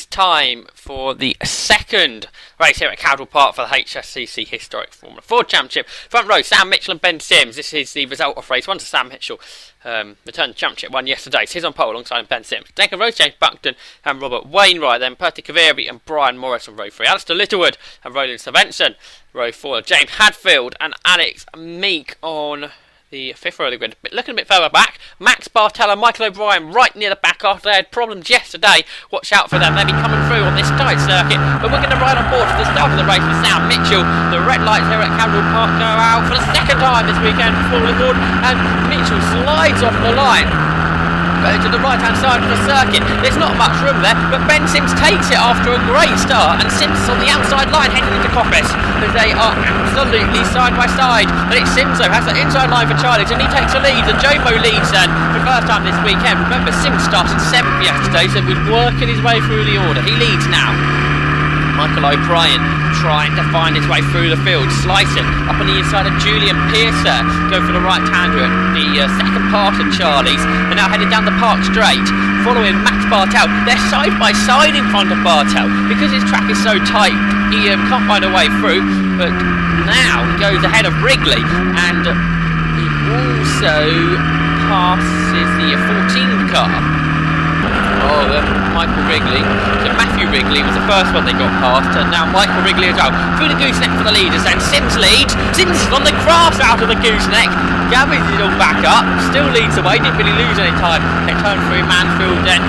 it's time for the second race here at Cadwell Park for the HSCC Historic Formula 4 Championship. Front row, Sam Mitchell and Ben Sims. This is the result of race 1. So Sam Mitchell returned the championship one yesterday. So he's on pole alongside Ben Sims. Second row, James Buckton and Robert Wainwright. Then Perty Kaveri and Brian Morris on row 3. Alistair Littlewood and Roland Svensson. Row 4, James Hadfield and Alex Meek on the fifth row of the grid. Looking a bit further back, Max Bartell and Michael O'Brien right near the back after they had problems yesterday. Watch out for them, they'll be coming through on this tight circuit. But we're going to ride on board for the start of the race with Sam Mitchell. The red lights here at Cadwell Park go out for the second time this weekend for Formula Ford, and Mitchell slides off the line. Go to the right hand side of the circuit. There's not much room there, but Ben Sims takes it after a great start, and Sims is on the outside line heading into Coppice, because they are absolutely side by side. But it's Sims though, has the inside line for Charlie's, and he takes the lead, and Jomo leads then for the first time this weekend. Remember, Sims started 7th yesterday, so he's working his way through the order. He leads now. Michael O'Brien trying to find his way through the field, slicing up on the inside of Julian Pearce there. Go for the right hander at the second part of Charlie's, and now headed down the park straight, following Max Bartell. They're side by side in front of Bartell because his track is so tight. He can't find a way through, but now he goes ahead of Wrigley, and he also passes the 14 car. Michael Wrigley. So Matthew Wrigley was the first one they got past, and now Michael Wrigley as well. Through the gooseneck for the leaders, and Sims leads. Sims is on the grass out of the gooseneck. Gavin's it all back up, still leads away, didn't really lose any time. They turn through Mansfield then.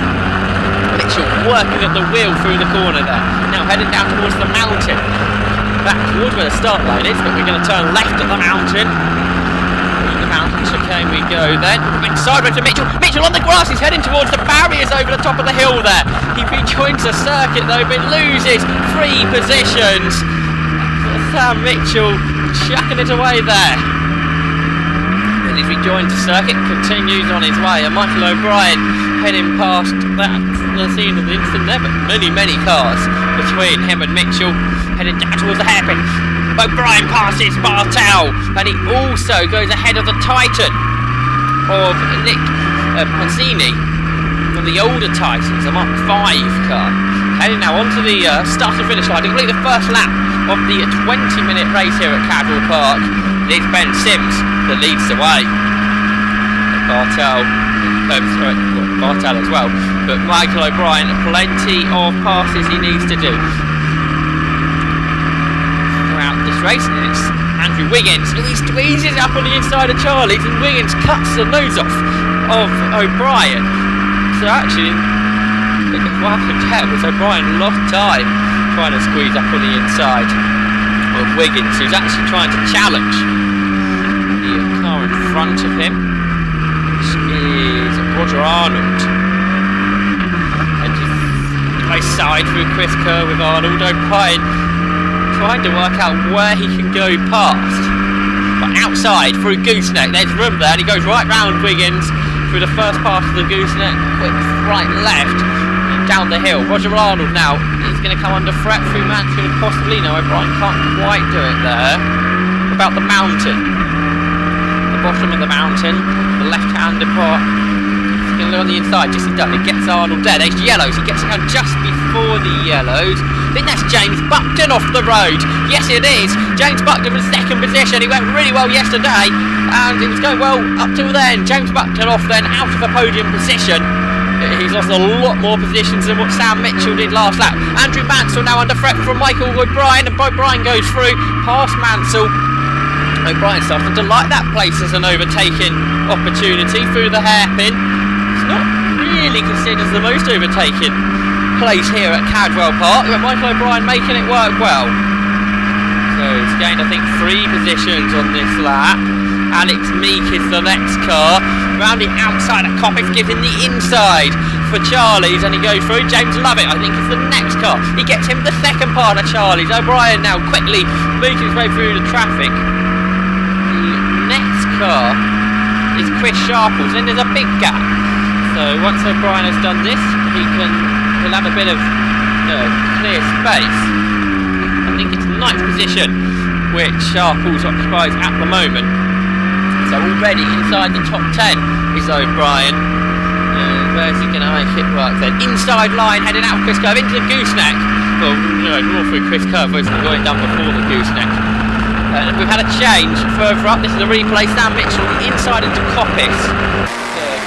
Mitchell working at the wheel through the corner there. Now heading down towards the mountain. Back towards where the start line is, but we're going to turn left at the mountain. Okay, we go then. Sideways to Mitchell. Mitchell on the grass. He's heading towards the barriers over the top of the hill there. He rejoins the circuit though, but loses 3 positions. Sam Mitchell chucking it away there. And he's rejoined the circuit, continues on his way. And Michael O'Brien heading past the scene of the incident there, but many cars between him and Mitchell, heading down towards the hairpin. O'Brien passes Bartell, and he also goes ahead of the Titan of Nick Pazzini from the older Titans, a Mark 5 car. Heading now onto the start and finish line to complete the first lap of the 20-minute race here at Cadwell Park. It's Ben Sims that leads the way. Bartell as well, but Michael O'Brien, plenty of passes he needs to do this race, and it's Andrew Wiggins who he squeezes up on the inside of Charlie's, and Wiggins cuts the nose off of O'Brien. So actually what happened there was O'Brien lost time trying to squeeze up on the inside of Wiggins, who's actually trying to challenge the car in front of him, which is Roger Arnold. And just race side through Chris Kerr with Arnold. O'Brien trying to work out where he can go past, but outside through gooseneck there's room there, and he goes right round Wiggins through the first part of the gooseneck, quick right left down the hill. Roger Arnold now, he's going to come under threat through Mansfield possibly. No, O'Brien can't quite do it there. About the mountain, the bottom of the mountain, the left-handed part. He's going to look on the inside, just he does, he gets Arnold there. There's yellows, he gets it down just before the yellows. I think that's James Buckton off the road. Yes, it is. James Buckton was second position. He went really well yesterday, and it was going well up till then. James Buckton off then, out of a podium position. He's lost a lot more positions than what Sam Mitchell did last lap. Andrew Mansell now under threat from Michael O'Brien, and O'Brien goes through past Mansell. O'Brien starting to like that place as an overtaking opportunity through the hairpin. It's not really considered as the most overtaking place here at Cadwell Park, but Michael O'Brien making it work well. So he's gained, I think, 3 positions on this lap. Alex Meek is the next car. Round the outside of Coppice, giving the inside for Charlie's, and he goes through. James Lovett, I think, is the next car. He gets him the second part of Charlie's. O'Brien now quickly making his way through the traffic. The next car is Chris Sharples, and there's a big gap. So once O'Brien has done this, he'll have a bit of clear space. I think it's 9th position which Sharples occupies at the moment. So already inside the top 10 is O'Brien. Where's he going to make it work then? Inside line, heading out of Chris Curve into the gooseneck. Well, no, more through Chris Curve, wasn't it? Going down before the gooseneck. We've had a change further up. This is a replay. Sam Mitchell inside into Coppice.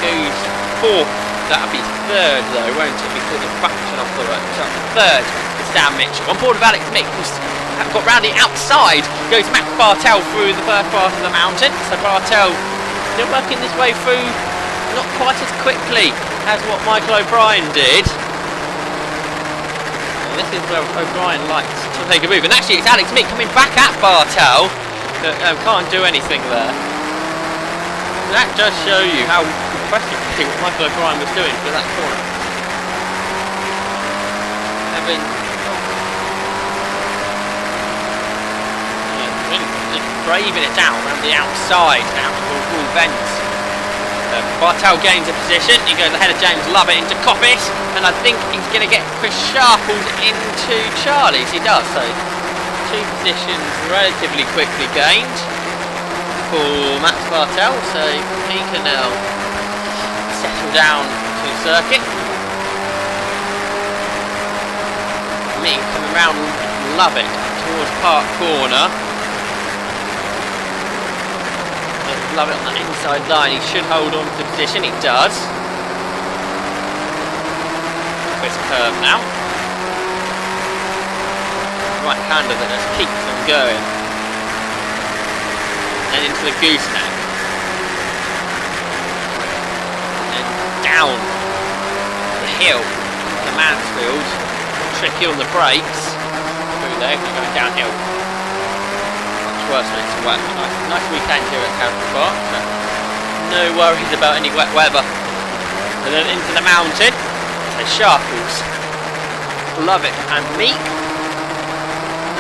Goes fourth. That'll be third though, won't it? Because of fraction off the road. So third is Sam Mitchell. On board of Alex Mick, who's got round the outside. Goes Max Bartel through the first part of the mountain. So Bartel still working this way through, not quite as quickly as what Michael O'Brien did. And this is where O'Brien likes to take a move. And actually it's Alex Mick coming back at Bartel. Can't do anything there. And that does show you how impressive what Michael O'Brien was doing for that corner. Having braving it down around the outside now towards all bends. Bartel gains a position. He goes ahead of James Lovett into Coppice, and I think he's going to get Chris Sharples into Charlie's. He does, so 2 positions relatively quickly gained for Max Bartel, so he can now settle down to the circuit. Me coming round Lovett towards Park Corner. Lovett on that inside line. He should hold on to the position. He does. Chris Curve now. Right hander that just keeps them going. And into the gooseneck. And down the hill to Mansfield. Tricky on the brakes. Through there, going downhill. Worse than it's wet. Nice weekend here at Cadwell Park, so no worries about any wet weather. And then into the mountain, so Sharples, Lovett and Meek.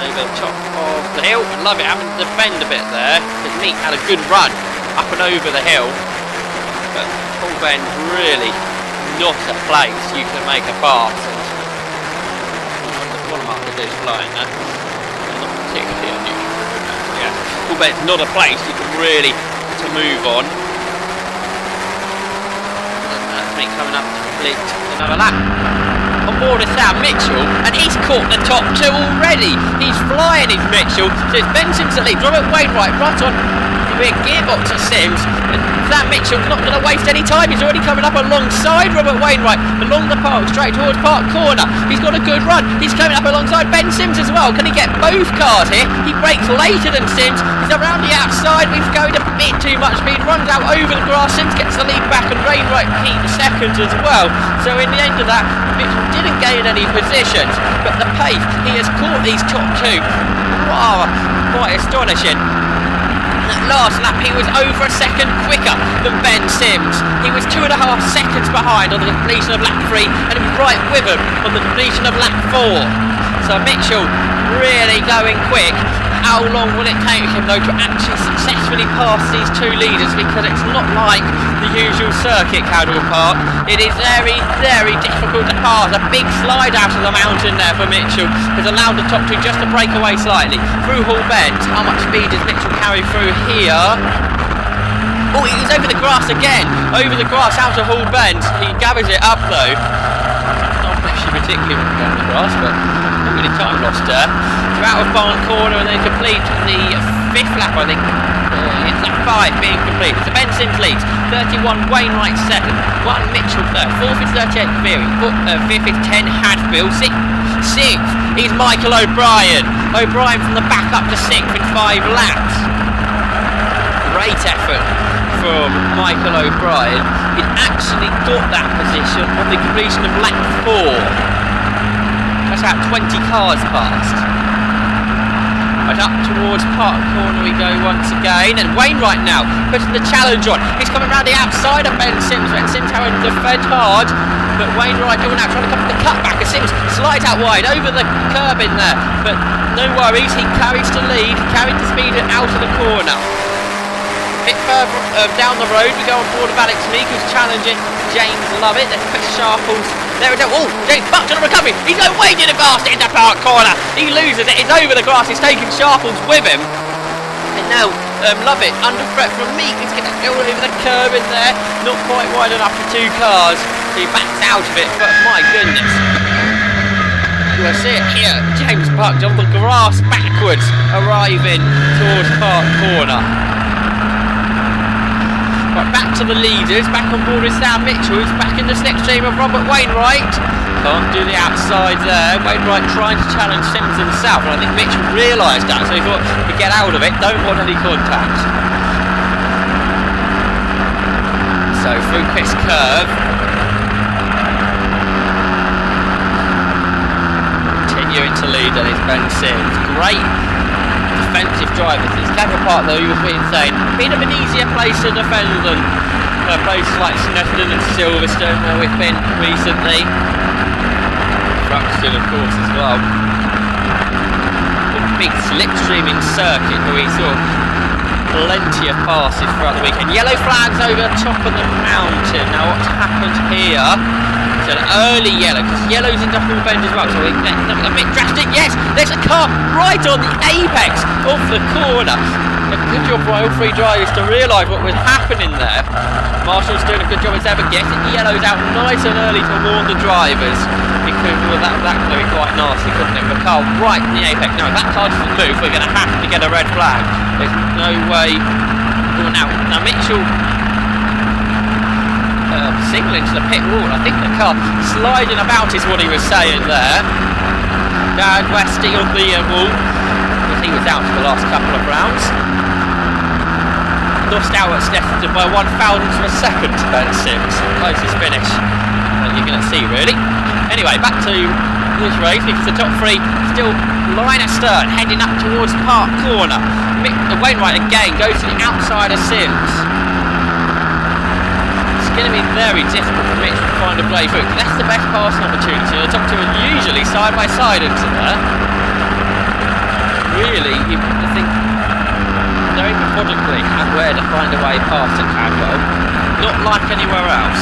Over the top of the hill, and Lovett having to bend a bit there, because Meek had a good run up and over the hill. But Paul Bend really not a place you can make a pass. And one mark is flying there. Not particularly unusual. But it's not a place you can really to move on. And that's me coming up to complete another lap. On board is Sam Mitchell, and he's caught the top 2 already. He's flying, is Mitchell. So it's Ben Sims that leads. Robert Wainwright right on the big gearbox of Sims. And Sam Mitchell's not going to waste any time. He's already coming up alongside Robert Wainwright along the park, straight towards Park Corner. He's got a good run. He's coming up alongside Ben Sims as well. Can he get both cars here? He brakes later than Sims. He's around the outside. We've going a bit too much speed. Runs out over the grass. Sims gets the lead back, and Wainwright keeps seconds as well. So in the end of that, Mitchell didn't gain any positions, but the pace, he has caught these top 2. Wow, quite astonishing. That last lap he was over a second quicker than Ben Sims. He was 2.5 seconds behind on the completion of lap 3, and he was right with him on the completion of lap 4. So Mitchell really going quick. How long will it take him though to actually successfully pass these 2 leaders, because it's not like the usual circuit, Cadwell Park. It is very, very difficult to pass. A big slide out of the mountain there for Mitchell has allowed the top 2 just to break away slightly. Through Hall Bend, how much speed does Mitchell carry through here? Oh, he's over the grass again. Over the grass out of Hall Bend. He gathers it up though. Not actually particularly on the grass, but not really time lost there. So out of Barn Corner, and then complete the 5th lap, I think. It's lap 5 being completed. So Ben Sims leads, 31 Wainwright 2nd, 1 Mitchell 3rd, 4th is 38 Cleary, 5th is 10 Hadfield, 6th is Michael O'Brien. O'Brien from the back up to 6th in 5 laps. Great effort from Michael O'Brien. He actually got that position on the completion of lap 4. That's about 20 cars passed. Right up towards Park Corner we go once again, and Wainwright now putting the challenge on. He's coming round the outside of Ben Sims. Ben Sims having to defend hard, but Wainwright going out trying to come for the cutback as Sims slides out wide over the curb in there, but no worries, he carries to lead, he carried the speed out of the corner. A bit further down the road we go on board of Alex Meek, who's challenging James Lovett. There's Chris Sharples there and oh, James Buck to the recovery. He's going way too fast into Park Corner. He loses it. It's over the grass. He's taking Sharples with him. And now Love it. Under threat from Meek. He's going to go over the curb in there. Not quite wide enough for 2 cars. So he backs out of it. But my goodness. You'll see it here. James parked on the grass backwards, arriving towards Park Corner. Right, back to the leaders. Back on board with Sam Mitchell. Who's back in the slipstream of Robert Wainwright. Can't do the outside there. Wainwright trying to challenge Sims himself, and I think Mitchell realised that, so he thought to get out of it, don't want any contact. So through Chris Curve. Continuing to lead, and it's Ben Sims. Great defensive driver. This Cadwell Park, though, you were saying, been a bit easier place to defend than places like Snetterton and Silverstone, where we've been recently. Ruxton, of course, as well. A big slipstreaming circuit where we saw plenty of passes throughout the weekend. Yellow flags over the top of the mountain. Now what's happened here? It's an early yellow, because yellow's into Hall Bend as well, so we get a bit drastic. Yes, there's a car right on the apex of the corner. A good job by all 3 drivers to realise what was happening there. Marshall's doing a good job as ever, getting the yellows out nice and early to warn the drivers. Because that could be quite nasty, couldn't it? The car right in the apex. Now, if that car doesn't move, we're going to have to get a red flag. There's no way. Oh, now Mitchell signalling to the pit wall. I think the car sliding about is what he was saying there. Dad Westy on the wall. Because he was out for the last couple of rounds. Lost out at Snetterton by 1/1000th of a second to Ben Sims. Closest finish you're going to see, really. Anyway, back to this race, because the top 3 still line astern, heading up towards Park Corner. Wainwright again goes to the outside of Sims. It's going to be very difficult for Mitch to find a play through, because that's the best passing opportunity. The top 2 are usually side by side into there. Really, you think very methodically at where to find a way past at Cadwell, not like anywhere else.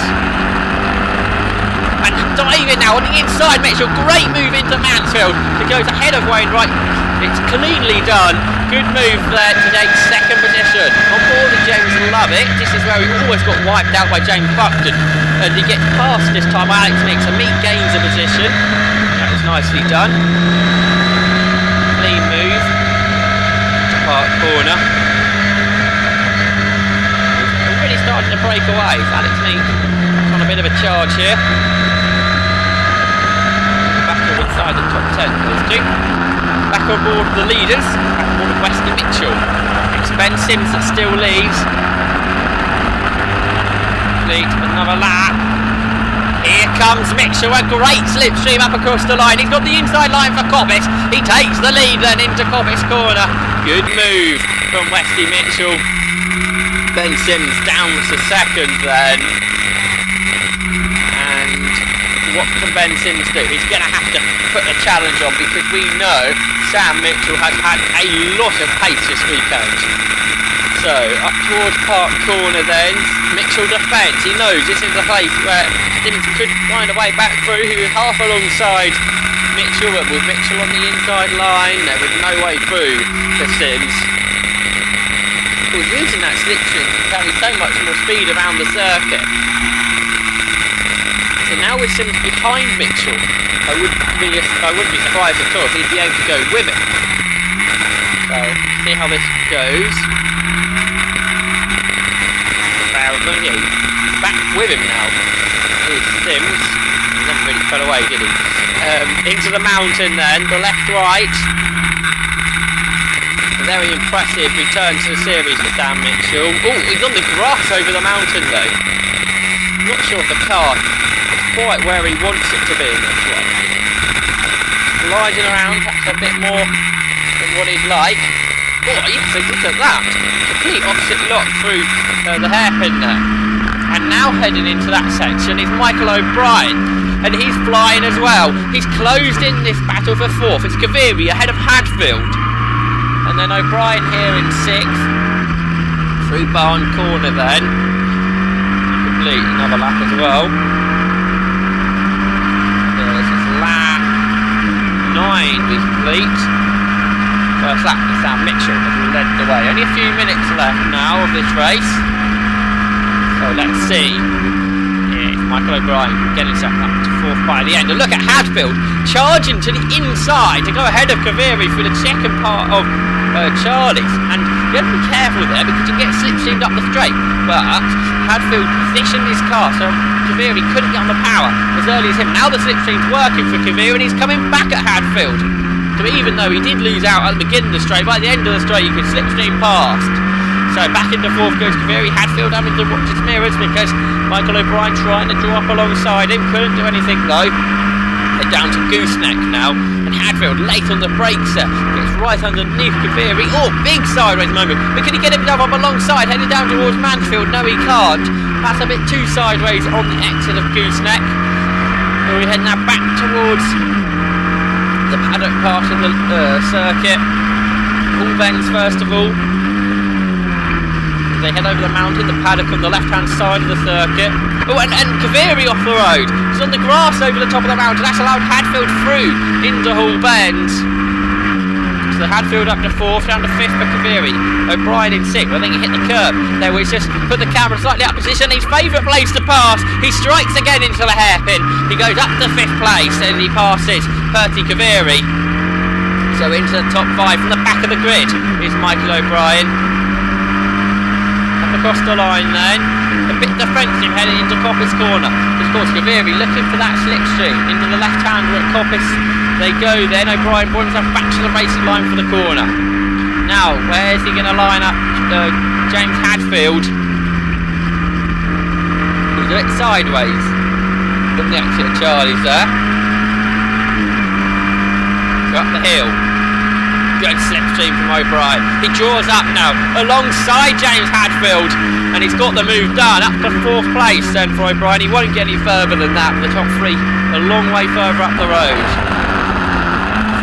And diving now on the inside, Mitchell, great move into Mansfield, who goes ahead of Wainwright. It's cleanly done. Good move there to take 2nd position. On board with James Lovett. This is where he always got wiped out by James Buckton. And he gets past this time by Alex Meeks. And Meek gains a position. That was nicely done. Clean move to Park Corner. Already starting to break away. Alex Meeks on a bit of a charge here. Inside the top 10, those 2. Back on board the leaders, back on board Westy Mitchell. It's Ben Sims that still leads. Complete another lap. Here comes Mitchell, a great slipstream up across the line. He's got the inside line for Cobbiss. He takes the lead then into Cobbiss Corner. Good move from Westy Mitchell. Ben Sims down to 2nd then. What can Ben Sims do? He's going to have to put a challenge on, because we know Sam Mitchell has had a lot of pace this weekend. So, up towards Park Corner then, Mitchell defends. He knows this is a place where Sims could find a way back through. He was half alongside Mitchell, but with Mitchell on the inside line, there was no way through for Sims. He was using that slipstream to carry so much more speed around the circuit. So now with Sims behind Mitchell, I wouldn't be surprised at all if he'd be able to go with it. So, see how this goes. He's back with him now. Here's Sims. He never really fell away, did he? Into the mountain then, the left-right. Very impressive return to the series for Sam Mitchell. Oh, he's on the grass over the mountain though. Not sure if the car quite where he wants it to be in this one. Sliding around, perhaps a bit more than what he'd like. Oh yes, look at that. Complete opposite lock through the hairpin there. And now heading into that section is Michael O'Brien. And he's flying as well. He's closed in this battle for 4th. It's Kaviri ahead of Hadfield. And then O'Brien here in 6th. Through Barn Corner then. Complete another lap as well. 9 we complete. So first lap with Sam Mitchell has led the way. Only a few minutes left now of this race. So let's see if Michael O'Brien can get himself up to fourth by the end. And look at Hadfield charging to the inside to go ahead of Kaviri through the second part of Charlie's. And you have to be careful there because you get slipstreamed up the straight. But Hadfield positioned his car so Kaviri couldn't get on the power as early as him. Now the slipstream's working for Kaviri and he's coming back at Hadfield. So even though he did lose out at the beginning of the straight, by the end of the straight you could slipstream past. So back into fourth goes Kaviri. Hadfield having to watch his mirrors because Michael O'Brien trying to draw up alongside him. Couldn't do anything though. They're down to Gooseneck now. And Hadfield late on the brakes there. Gets right underneath Kaviri. Oh, big sideways moment. But can he get himself up alongside? Headed down towards Mansfield. No, he can't. That's a bit too sideways on the exit of Gooseneck. So we head now back towards the paddock part of the circuit. All bends first of all. They head over the mountain, the paddock on the left-hand side of the circuit. Oh, and Kaviri off the road. He's on the grass over the top of the mountain. That's allowed Hadfield through into Hall Bend. So Hadfield up to fourth, down to fifth for Kaviri. O'Brien in sixth. I think he hit the curb there, which just put the camera slightly out of position. His favourite place to pass. He strikes again into the hairpin. He goes up to fifth place and he passes Perty Kaviri. So into the top five from the back of the grid is Michael O'Brien. Across the line then, a bit defensive heading into Coppice corner. Of course Kaviri looking for that slipstream into the left hander at Coppice. They go then, O'Brien brought himself back to the racing line for the corner. Now, where's he going to line up James Hadfield? He'll do it sideways from the exit of Charlie's there. Go up the hill. Good slipstream from O'Brien. He draws up now alongside James Hadfield and he's got the move done up to fourth place then for O'Brien. He won't get any further than that with the top three a long way further up the road.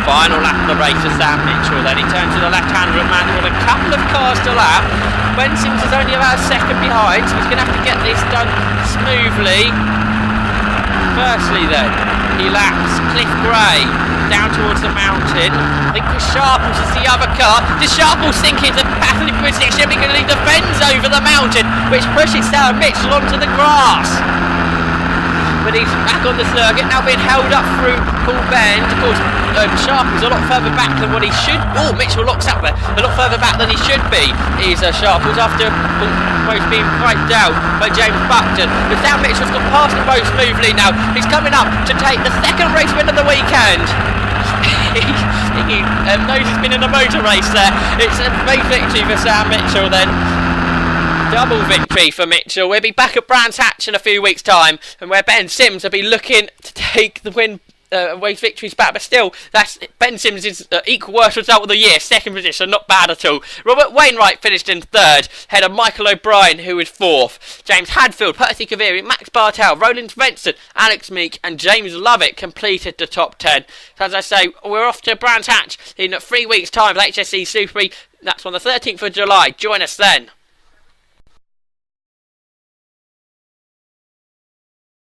Final lap of the race for Sam Mitchell then. He turns to the left-hander at Mansfield. A couple of cars to lap. Ben Sims is only about a second behind, so he's going to have to get this done smoothly. Firstly then, he laps Cliff Gray down towards the mountain. I think Sharples is the other car. Does Sharples sink into passing position because he defends over the mountain, which pushes Sam Mitchell onto the grass? But he's back on the circuit, now being held up through Hall Bend. Of course, Sharples a lot further back than what he should. Oh, Mitchell locks up there. A lot further back than he should be is Sharples after almost being wiped out by James Buckton. But Sam Mitchell's got past them both smoothly now. He's coming up to take the second race win of the weekend. He knows he's been in a motor race there. It's a big victory for Sam Mitchell then. Double victory for Mitchell. We'll be back at Brands Hatch in a few weeks' time, and where Ben Sims will be looking to take the win away victories back, but still, that's Ben Sims' equal worst result of the year. Second position, not bad at all. Robert Wainwright finished in third, ahead of Michael O'Brien, who was fourth. James Hadfield, Percy Kaviri, Max Bartel, Roland Svensson, Alex Meek, and James Lovett completed the top 10. So as I say, we're off to Brands Hatch in 3 weeks' time for HSC Super E. That's on the 13th of July. Join us then.